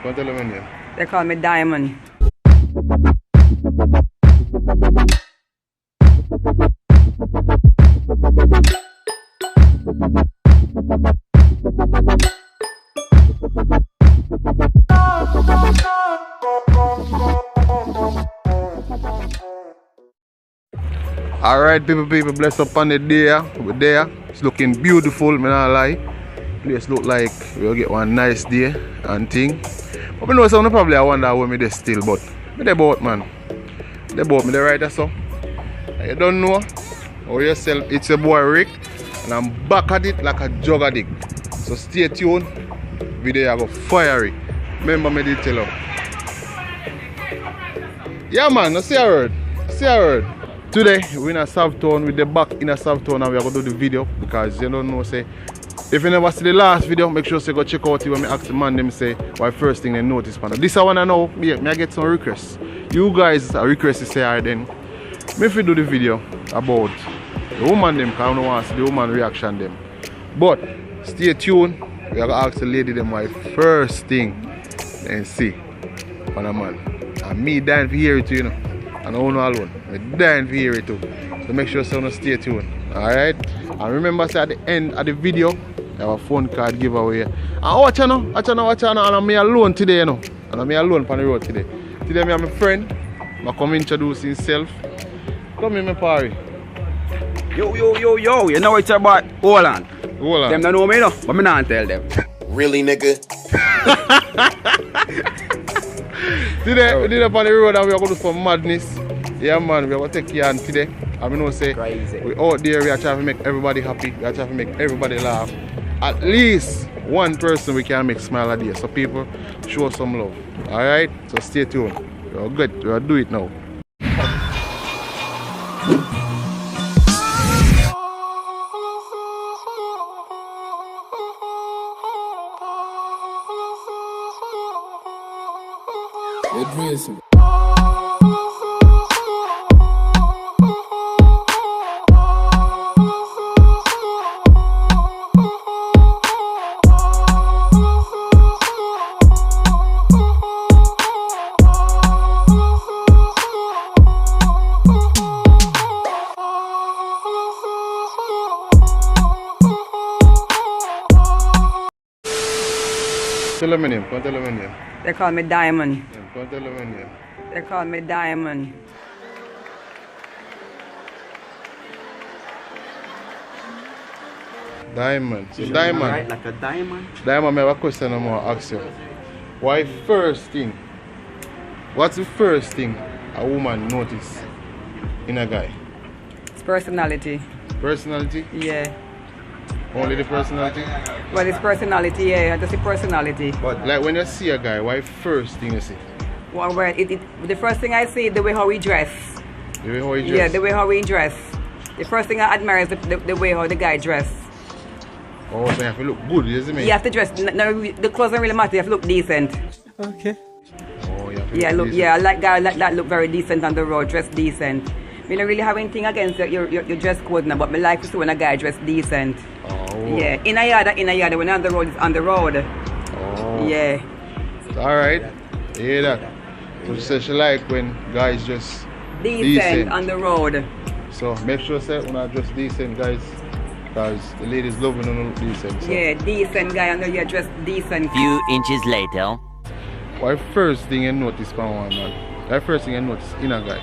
Can't tell them my name. They call me Diamond. Alright, people, bless up on the day. We're there. It's looking beautiful, me not lie. Place look like we'll get one nice day and thing. But I know some probably I wonder where me there still, but me there boat, man. They boat me there right there, so. You don't know or yourself, it's your boy Rick, and I'm back at it like a jug addict. So stay tuned. Video I go fiery. Remember me did tell you. Yeah man, I see a word. Today we in a Southtown, with the back in a Southtown, and we are going to do the video because you don't know, say, if you never see the last video, make sure you go check out it when me ask the man them say why first thing they notice. This I wanna know, me I get some requests. You guys are requesting say alright then. Me if you do the video about the woman them, because I don't want to see the woman reaction them. But stay tuned, we are gonna ask the lady them why first thing and see on a man. And me dying to hear it too, you know. And I don't know alone. I'm dying to hear it too. So make sure you stay tuned. Alright? And remember say at the end of the video, I have a phone card giveaway. And watch you know, and I'm me alone today, you know. And I'm me alone on the road today. Today me and my friend. I come introduce himself. Come in my party. Yo, you know it's about Holland. Them don't know me no, but me not tell them. Really, nigga? Today we did up on the road and we are going to do some madness. Yeah man, we are going to take you on today. And we know say crazy. We out there, we are trying to make everybody happy. We are trying to make everybody laugh. At least one person we can make smile a day. So people, show some love. Alright? So stay tuned. We're good. We'll do it now. Tell them my name. Can't tell them my name. They call me Diamond. Can't tell them my name. They call me Diamond. Diamond. So Diamond. Right, like a diamond. Diamond, I have a question I'm going to ask you. Why first thing? What's the first thing a woman notice in a guy? It's personality. Personality? Yeah. Only the personality? Well, it's personality, yeah. Just the personality. But like when you see a guy, why first thing you see? Well, the first thing I see is the way how we dress. The way how he dress? Yeah, the way how we dress. The first thing I admire is the way how the guy dress. Oh, so you have to look good, you see me? You have to dress. No, the clothes don't really matter. You have to look decent. Okay. Oh, you have to Yeah, look look. decent. Yeah, I like guys like that look very decent on the road, dress decent. We don't really have anything against your dress code now, but me like to see when a guy dress decent. Oh. Yeah, in a yard. When on the road, it's on the road. Oh. Yeah. Alright. You hear that? So she said she like when guys just Decent on the road. So make sure say when I dress decent, guys, because the ladies love when you look decent. So. Yeah, decent guy on the road, dress decent. Few inches later. Why first thing you notice from one man? Why first thing you notice in a guy?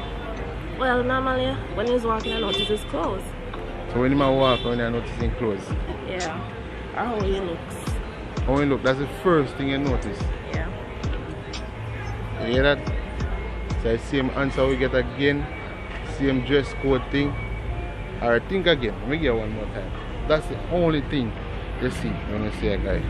Well, normally when he's walking, I notice his clothes. So when he walk, when you notice his clothes? Yeah. Or how he looks. How he look, that's the first thing you notice. Yeah. You hear that? So I see him answer we get again. Same dress code thing. Alright, think again. Let me get one more time. That's the only thing you see when you see a guy.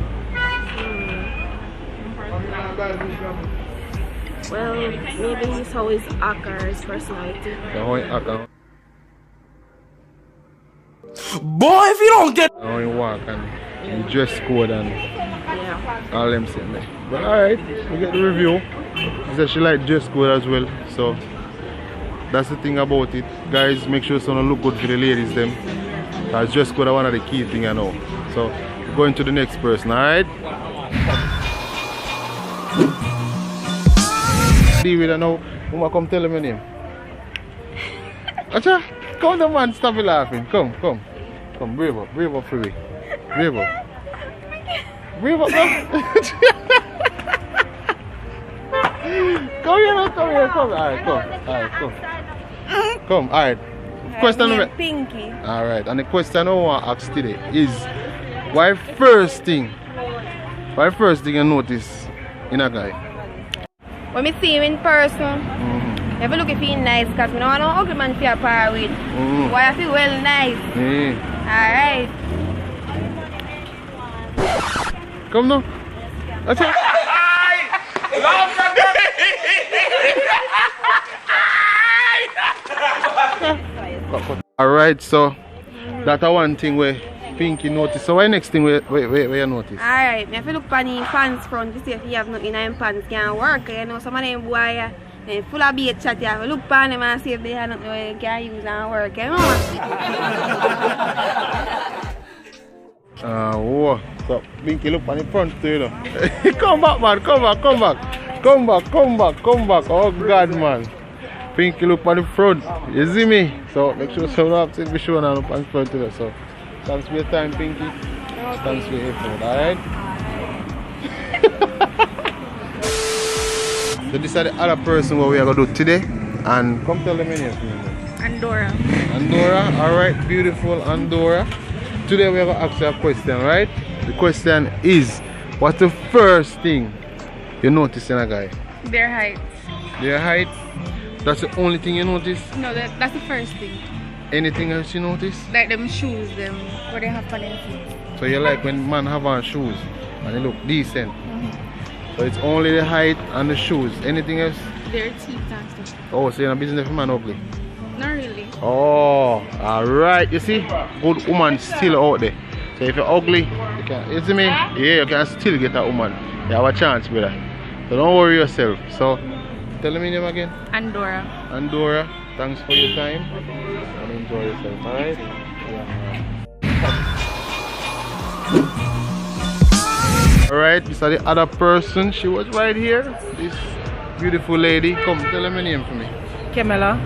Well, maybe he's how his act or his personality. So how he act, Boy, if you don't get how he walk and the dress code and Yeah. all them same there. But alright, we get the review. She said she like dress code as well. So that's the thing about it. Guys, make sure someone look good for the ladies them. Because dress code is one of the key things I know. So going to the next person, alright? Deal with it now. Mama, come tell him your name. Acha, come on, man, stop it laughing. Come. Come, brave up for me. Brave up, man. Come here. Alright, come. Alright. Question number. Pinky. Alright, and the question I want to ask today is why first thing you notice in a guy? When I see him in person, you have to look if he's nice because we don't want no ugly man to feel par with. Why I feel well nice. Alright. Come now. That's it. Alright, so that's one thing where Pinky notice. So what next thing where you notice? Alright, I have to look on the pants front to see if you have nothing in your pants can work. You know, some of them boy they full of bait chat. You have to look on them and see if they have nothing where you can use and work. You know? Whoa. So Pinky look on the front too, you know. Come back, man, come back. Oh God, man. Pinky look on the front. You see me? So make sure someone else be showing up on the front too. So thanks for your time, Pinky. Okay. Thanks for your effort, alright? So this is the other person what we are going to do today. And come tell them your name. Andorra. Alright, beautiful Andorra. Today we are going to ask you a question, right? The question is, what's the first thing you notice in a guy? Their height. Their height? That's the only thing you notice? No, that's the first thing. Anything else you notice? Like them shoes, what they have for their feet. So you like when man have on shoes and they look decent? So it's only the height and the shoes. Anything else? Their teeth and stuff. Oh, so you're in a business for man ugly? Not really. Oh, alright. You see? Good woman still out there. So if you're ugly, you can, you see me? Yeah, you can still get a woman. You have a chance, brother. So don't worry yourself. So tell me your name again. Andorra. Thanks for your time and enjoy yourself, alright? Alright, this is the other person. She was right here. This beautiful lady. Come, tell her my name for me. Camilla.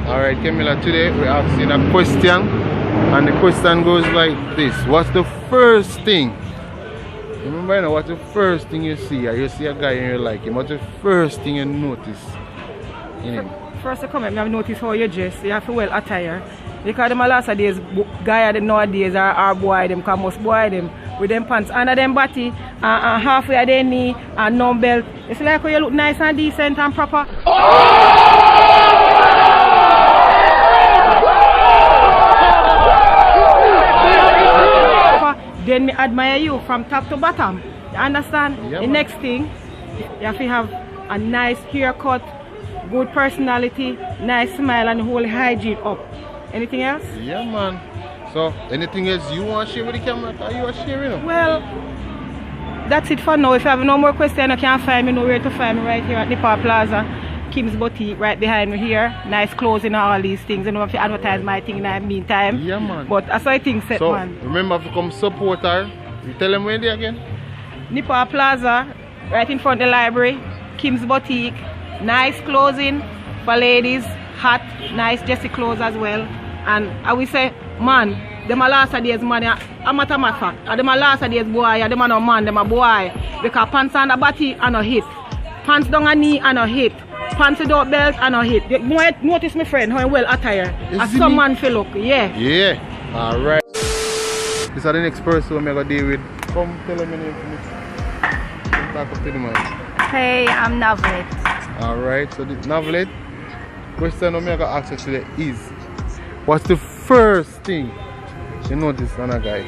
Alright, Camilla, today we're asking a question. And the question goes like this. What's the first thing? Remember, you know, what's the first thing you see? Or you see a guy and you like him. What's the first thing you notice in him? First, you come up, you have notice how you dress. You have to well attire. Because them last days, guys nowadays are boy them, because most boy them with them pants under them body and halfway of their knee and no belt. It's like how you look nice and decent and proper. Then me admire you from top to bottom. You understand? Yeah, the man. next thing, you have to have a nice haircut, good personality, nice smile, and whole hygiene up. Anything else? Yeah, man. So, anything else you want to share with the camera? Are you sharing them? Well, that's it for now. If you have no more questions, you can find me, know where to find me right here at Nipah Plaza, Kim's Boutique, right behind me here. Nice clothes and all these things. You know, if you advertise my thing in the meantime. Yeah, man. But that's how I think set, so, man. Remember to come support her. You tell them where they again? Nipah Plaza, right in front of the library, Kim's Boutique. Nice clothing for ladies, hot, nice Jessie clothes as well. And I will say, man, them a last days man, I'm a fact. Them a last days boy, them a no man, them a boy. Because pants on the body and a hit. Pants down a knee and a hit. Pants without belt and a hit. Notice my friend, how I'm well attired. As some man feel look, yeah. Yeah, alright. This is the next person I'm going to deal with. Come tell them your name for me. Come talk up to the man. Hey, I'm Novelet. Alright, so the Novelet, question I'm going to ask you today is, what's the first thing you notice on a guy?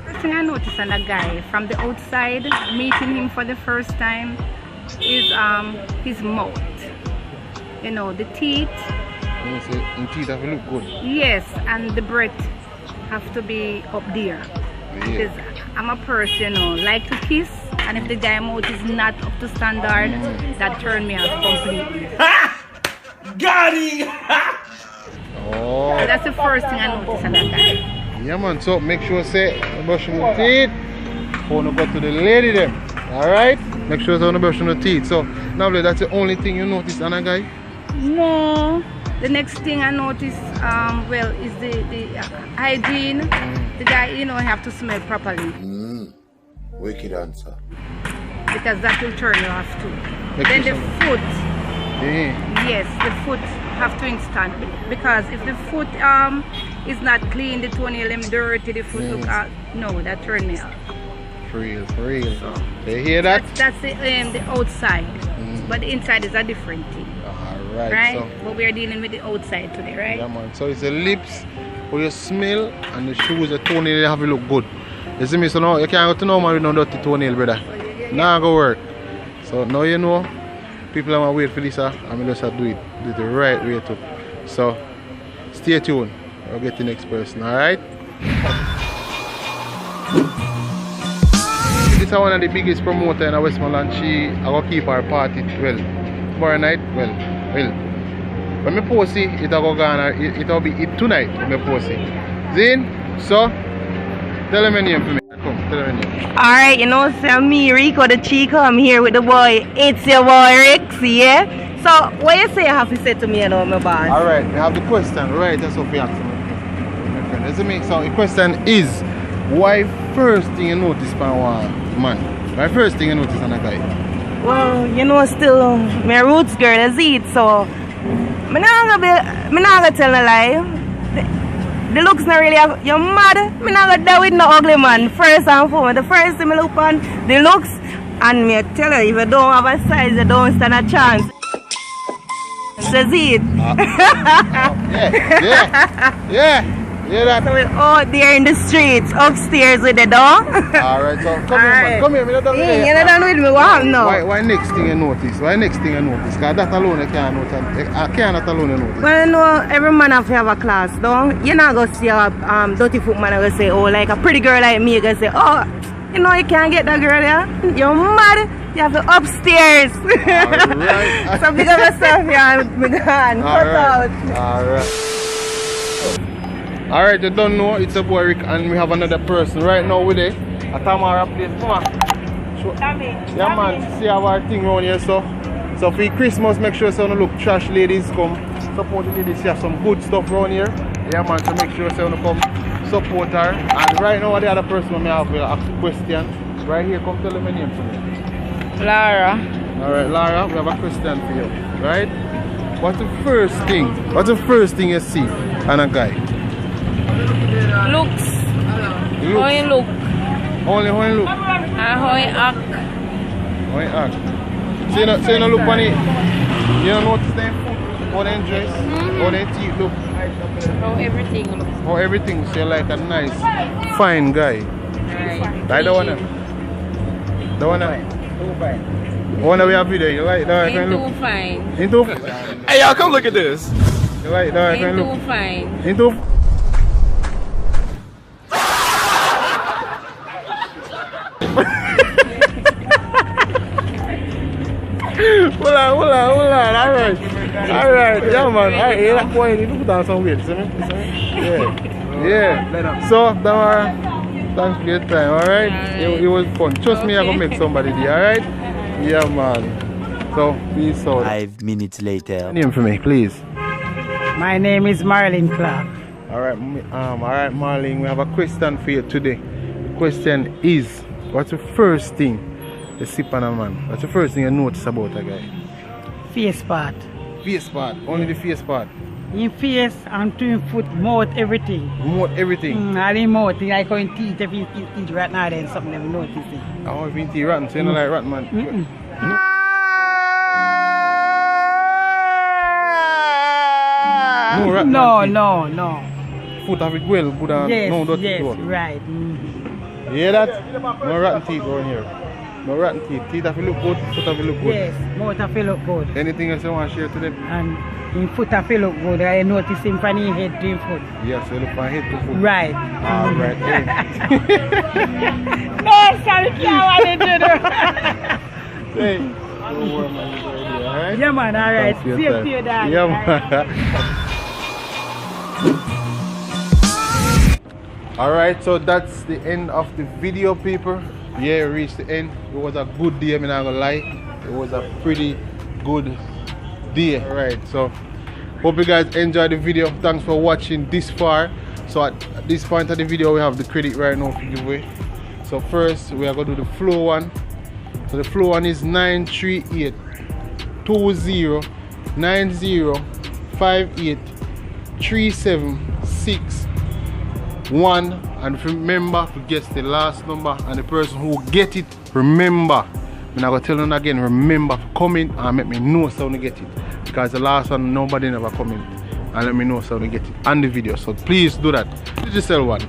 First thing I notice on a guy from the outside, meeting him for the first time, is his mouth. You know, the teeth. You say, in teeth have to look good. Yes, and the breath have to be up there. Yeah. Because I'm a person, you know, like to kiss, and if the guy mouth is not up to standard, that turn me off completely. Got it! Oh. So that's the first thing I notice on a guy. Yeah, man. So make sure say brushing your teeth. Wanna go to the lady then. Alright? Make sure you brush your teeth. So now that's the only thing you notice on a guy? No. The next thing I notice, well, is the hygiene. The guy, you know, have to smell properly. Wicked answer. Because that will turn you off too. Then the foot. Yes, the foot have to instant. Because if the foot is not clean, the toenail them dirty, the foot look out. No, that turn me off. For real. So, you hear that? That's the outside. But the inside is a different thing. Right? So, but we are dealing with the outside today, right? Yeah, man. So it's the lips, how you smell, and the shoes, the toenail, they have to look good. You see me? So now you can't go to no man with no dirty toenail, brother. Nah, go work. So now you know, people are going to wait for this, and we just have to do it the right way too. So stay tuned. I'll get the next person, alright? This is one of the biggest promoters in Westmoreland. She I will keep her party well. Tomorrow night, well. When I post it, it will be it tonight when I post it. Zin, so tell them your name for me. Come, tell them your name. Alright, you know, so me, Rico the Chico, I'm here with the boy. It's your boy Rex, yeah? So what you say you have to say to me about my boss? Alright, we have the question, right? That's what we have to my friend. Listen me, so the question is, why first thing you notice from one man? Why first thing you notice on a guy? Well, you know, still my roots girl is it, so I'm not gonna tell a lie. The looks not really you're mad. I'm not gonna deal with no ugly man. First and foremost, the first thing I look on the looks, and me tell you, if you don't have a size, you don't stand a chance. That's it. Yeah, that. So we're out there in the streets, upstairs with the dog. Alright, so come here, man. Come here, me not done with you. You're not done with me, what no? Why next thing you notice? Why next thing you notice? Because that alone I can't notice. I cannot alone you notice. Well, you know, every man have to have a class, though. You're not going to see a dirty foot man going to say, oh, like a pretty girl like me, going to say, oh, you know, you can't get that girl there. You're mad. You have to upstairs. Alright. So big up yourself, yeah, big hand. Cut out. Alright. Alright, you don't know, it's a boy Rick, and we have another person right now with it. A Tamara place. Come on. Yeah, man, see our thing around here, so for Christmas, make sure you look trash ladies, come support the ladies. She have some good stuff around here. Yeah, man, so make sure you come support her. And right now, the other person may have ask a question. Right here, come tell them your name to me. Lara. Alright, Lara, we have a question for you. Right? What's the first thing you see on a guy? Looks. How you look? Only how you look? How you act. How you act. So you don't look on it. You don't notice their foot, how they dress, how their teeth look. How everything looks. How everything, so you're like a nice, fine guy. Right. Like the one. The one. Too fine. One we have video, you like that? Ain't too fine. Ain't too fine. Hey y'all, come look at this. You like that? Ain't too fine. Ain't too Hold on, alright, yeah man, alright, you like point, you put on some weight, see me? Yeah, so, thanks for your time, alright? It was fun, trust me, I'm gonna make somebody there, alright? Yeah man, so, peace out. 5 minutes later. Name for me, please. My name is Marilyn Clark. Alright, Marlene, we have a question for you today. The question is, what's the first thing you see on a man? What's the first thing you notice about a guy? Face part. Face part, only the face part. In face and to him foot, mouth, everything. Mouth, everything? All in mouth, like how in teeth, if you eat rat now then something never notice it. Oh, if you eat rotten, so you don't like rotten man? No rat man? No. Foot have it well, good and no dirty. Yes, right. You hear that? No rotten teeth around here. No rotten teeth. Teeth have to look good, foot have to look good. Yes, mouth have to look good. Anything else you want to share to them? And in foot have to look good. I notice him from his head to his foot. Yes, you look from head to foot. Right. Alright. No, sorry, can't want to do that. Hey, don't worry man, alright? Yeah man, alright. See you dad. Yeah man. Alright, so that's the end of the video, people. Yeah, we reached the end. It was a good day, I'm not gonna lie. It was a pretty good day. Alright, so hope you guys enjoyed the video. Thanks for watching this far. So at this point of the video, we have the credit right now for giveaway. So first, we are gonna do the flow one. So the flow one is 938-20-90-58-3761. And remember to guess the last number, and the person who get it, remember, I'm not gonna tell them again, remember to comment and make me know so to get it. Because the last one nobody never comment and let me know so to get it on the video. So please do that. Digital one.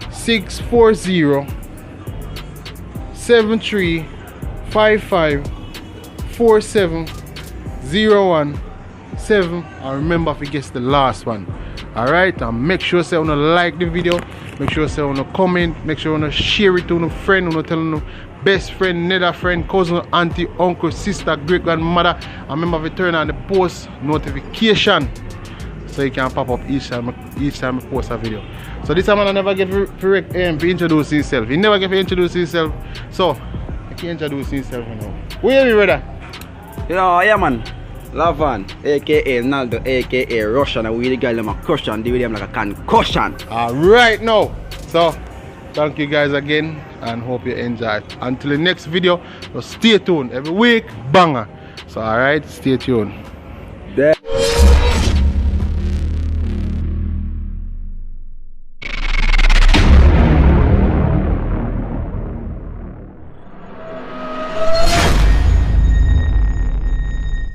640-7355-4701-7. And remember to guess the last one. Alright, and make sure say you like the video, make sure say you comment, make sure you share it to your friend, you tell your best friend, nether friend, cousin, auntie, uncle, sister, great grandmother, and remember to turn on the post notification so you can pop up each time I post a video. So this time I never get to introduce himself. He never get to introduce himself. So I can introduce himself now. Where are you, brother? You know, yeah man. Lavan, aka Naldo, aka Russian, and we the guy them a crush and deal with them like a concussion. Alright now. So thank you guys again and hope you enjoyed. Until the next video, so stay tuned. Every week, banger. So alright, stay tuned.